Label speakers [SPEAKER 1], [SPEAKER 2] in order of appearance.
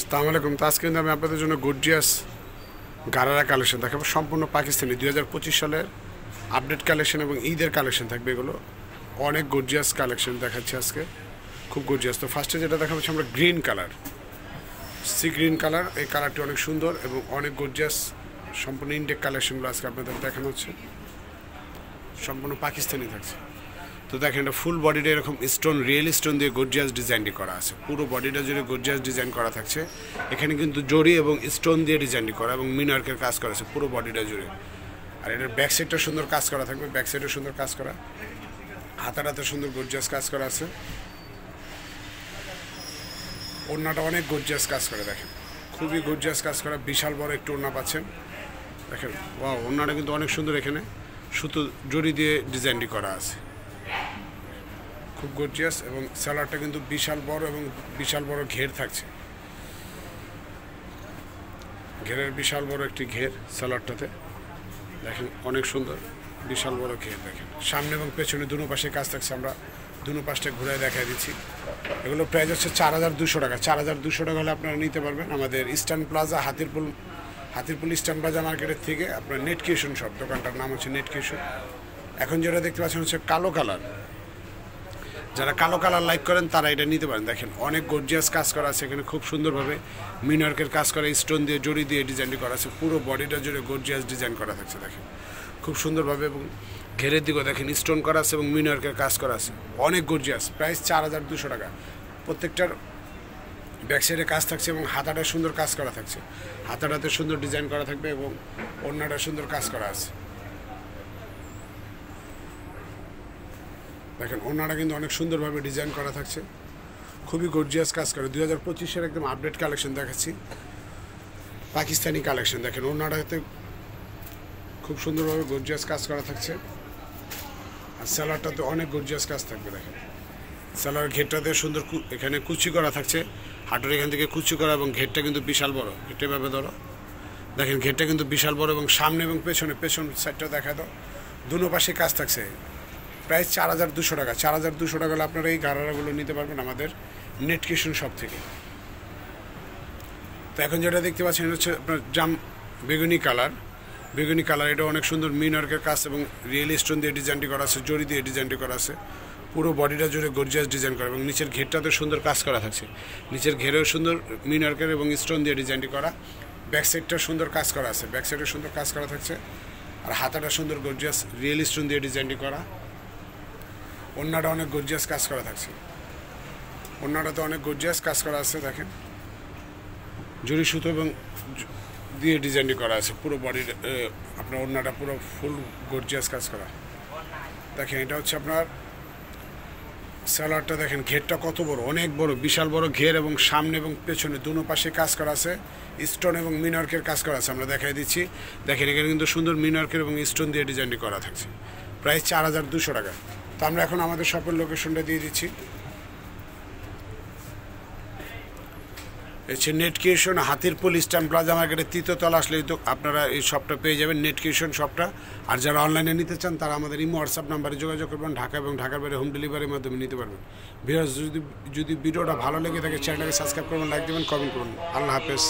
[SPEAKER 1] আসসালামু আলাইকুম। তো আজকে কিন্তু আমি আপনাদের জন্য গর্জিয়াস গারারা কালেকশন দেখাবো, সম্পূর্ণ পাকিস্তানি 2025 সালের আপডেট কালেকশন এবং ঈদের কালেকশন থাকবে। এগুলো অনেক গর্জিয়াস কালেকশন দেখাচ্ছি আজকে, খুব গর্জিয়াস। তো ফার্স্টে যেটা দেখাচ্ছি আমরা green colour, sea green colour. এই কালারটি অনেক সুন্দর এবং অনেক গর্জিয়াস। সম্পূর্ণ ইন্ডেক কালেকশনগুলো আজকে আপনাদের দেখানো হচ্ছে, সম্পূর্ণ পাকিস্তানি থাকছে। তো দেখেন এটা ফুল বডিটা এরকম স্টোন, রিয়েল স্টোন দিয়ে গর্জিয়াস ডিজাইনটি করা আছে। পুরো বডিটা জুড়ে গর্জিয়াস ডিজাইন করা থাকছে। এখানে কিন্তু জরি এবং স্টোন দিয়ে ডিজাইনটি করা এবং মিনার্কের কাজ করা আছে পুরো বডিটা জুড়ে। আর এটার ব্যাক সাইডটা সুন্দর কাজ করা থাকবে, ব্যাক সাইডে সুন্দর কাজ করা, হাতাটাতে সুন্দর গর্জিয়াস কাজ করা আছে। ওড়নাটা অনেক গর্জিয়াস কাজ করে, দেখেন খুবই গর্জিয়াস কাজ করা, বিশাল বড় একটু ওড়না পাচ্ছেন। দেখেন ওয়াও, ওড়নাটা কিন্তু অনেক সুন্দর, এখানে সুতো জরি দিয়ে ডিজাইনটি করা আছে, খুব গর্জিয়াস। এবং সালোয়ারটা কিন্তু বিশাল বড় এবং বিশাল বড় ঘের থাকছে, ঘেরের বিশাল বড় একটি ঘের সালোয়ারটাতে। দেখেন অনেক সুন্দর, বিশাল বড় ঘের। দেখেন সামনে এবং পেছনে দুনো পাশে কাজ থাকছে, আমরা দুনো পাশটা ঘুরে দেখাই দিচ্ছি। এগুলো প্রাইস হচ্ছে 4200 টাকা। 4200 টাকা হলে আপনারা নিতে পারবেন আমাদের Eastern Plaza, Hatirpul Eastern Plaza মার্কেটের থেকে। আপনার নেট কিউশন শপ, দোকানটার নাম হচ্ছে নেট কিউশন। এখন যেটা দেখতে পাচ্ছেন হচ্ছে কালো কালার। যারা কালো কালার লাইক করেন তারা এটা নিতে পারেন। দেখেন অনেক গর্জিয়াস কাজ করা আছে, এখানে খুব সুন্দরভাবে মিনার্কের কাজ করা, স্টোন দিয়ে জড়ি দিয়ে ডিজাইনটি করা আছে। পুরো বডিটা জুড়ে গর্জিয়াস ডিজাইন করা থাকছে, দেখেন খুব সুন্দরভাবে। এবং ঘেরের দিকেও দেখেন স্টোন করা আছে এবং মিনার্কের কাজ করা আছে, অনেক গর্জিয়াস। প্রাইস 4200 টাকা। প্রত্যেকটার ব্যাক সাইডে কাজ থাকছে এবং হাতাটা সুন্দর কাজ করা থাকছে, হাতাটাতে সুন্দর ডিজাইন করা থাকবে এবং ওড়নাটা সুন্দর কাজ করা আছে। দেখেন ওড়নাটা কিন্তু অনেক সুন্দরভাবে ডিজাইন করা থাকছে, খুবই গর্জিয়াস কাজ করে। 2025-এর একদম আপডেট কালেকশন দেখাচ্ছি, পাকিস্তানি কালেকশন। দেখেন ওড়নাটাতে খুব সুন্দরভাবে গর্জিয়াস কাজ করা থাকছে। আর সালোয়ারটাতে অনেক গর্জিয়াস কাজ থাকবে। দেখেন সালোয়ার ঘেরটাতে সুন্দর এখানে কুচি করা থাকছে, হাঁটুর এখান থেকে কুচি করা এবং ঘেরটা কিন্তু বিশাল বড়। ঘেরটা এভাবে ধরো, দেখেন ঘেরটা কিন্তু বিশাল বড় এবং সামনে এবং পেছন সাইডটা দেখা দাও, দুনো পাশে কাজ থাকছে। প্রাইস 4200 টাকা। 4200 টাকা হলে আপনারা এই গারারাগুলো নিতে পারবেন আমাদের নেট কিউশন শপ থেকে। তো এখন যেটা দেখতে পাচ্ছেন হচ্ছে আপনার বেগুনি কালার। এটা অনেক সুন্দর মিনার্কের কাজ এবং রিয়েল স্টোন দিয়ে ডিজাইনটি করা আছে, জরি দিয়ে ডিজাইনটি করা আছে। পুরো বডিটা জুড়ে গর্জিয়াস ডিজাইন করা এবং নিচের ঘেরটাতে সুন্দর কাজ করা থাকছে। নিচের ঘেরেও সুন্দর মিনার্কের এবং স্টোন দিয়ে ডিজাইনটি করা। ব্যাক সাইডটা সুন্দর কাজ করা আছে, ব্যাক সাইডে সুন্দর কাজ করা থাকছে। আর হাতাটা সুন্দর গর্জিয়াস রিয়েল স্টোন দিয়ে ডিজাইনটি করা। ওড়নাটা অনেক গর্জিয়াস কাজ করা থাকছে, ওড়নাটাতে অনেক গর্জিয়াস কাজ করা আছে। দেখেন জরি সুতো এবং দিয়ে ডিজাইনটি করা আছে, পুরো বডির আপনার ওড়নাটা পুরো ফুল গর্জিয়াস কাজ করা। দেখেন এটা হচ্ছে আপনার সালোয়ারটা। দেখেন ঘেরটা কত বড়, অনেক বড়, বিশাল বড় ঘের এবং সামনে এবং পেছনে দুনো পাশে কাজ করা আছে, স্টোন এবং মিনার্কের কাজ করা আছে। আমরা দেখাই দিচ্ছি, দেখেন এখানে কিন্তু সুন্দর মিনার্কের এবং স্টোন দিয়ে ডিজাইনটি করা থাকছে। প্রাইস 4200 টাকা। তো আমরা এখন আমাদের শপের লোকেশনটা দিয়ে দিচ্ছি, হচ্ছে নেট কিউশন, হাতিরপুল ইস্টার্ন প্লাজা মার্কেটের 3য় তলা আসলেই তো আপনারা এই শপটা পেয়ে যাবেন, নেট কিউশন শপটা। আর যারা অনলাইনে নিতে চান তারা আমাদের ইমো হোয়াটসঅ্যাপ নাম্বারে যোগাযোগ করবেন, ঢাকা এবং ঢাকার বাইরে হোম ডেলিভারির মাধ্যমে নিতে পারবেন। ভিউয়ার্স, যদি ভিডিওটা ভালো লেগে থাকে চ্যানেলটাকে সাবস্ক্রাইব করবেন, লাইক দেবেন, কমেন্ট করুন। আল্লাহ হাফেজ।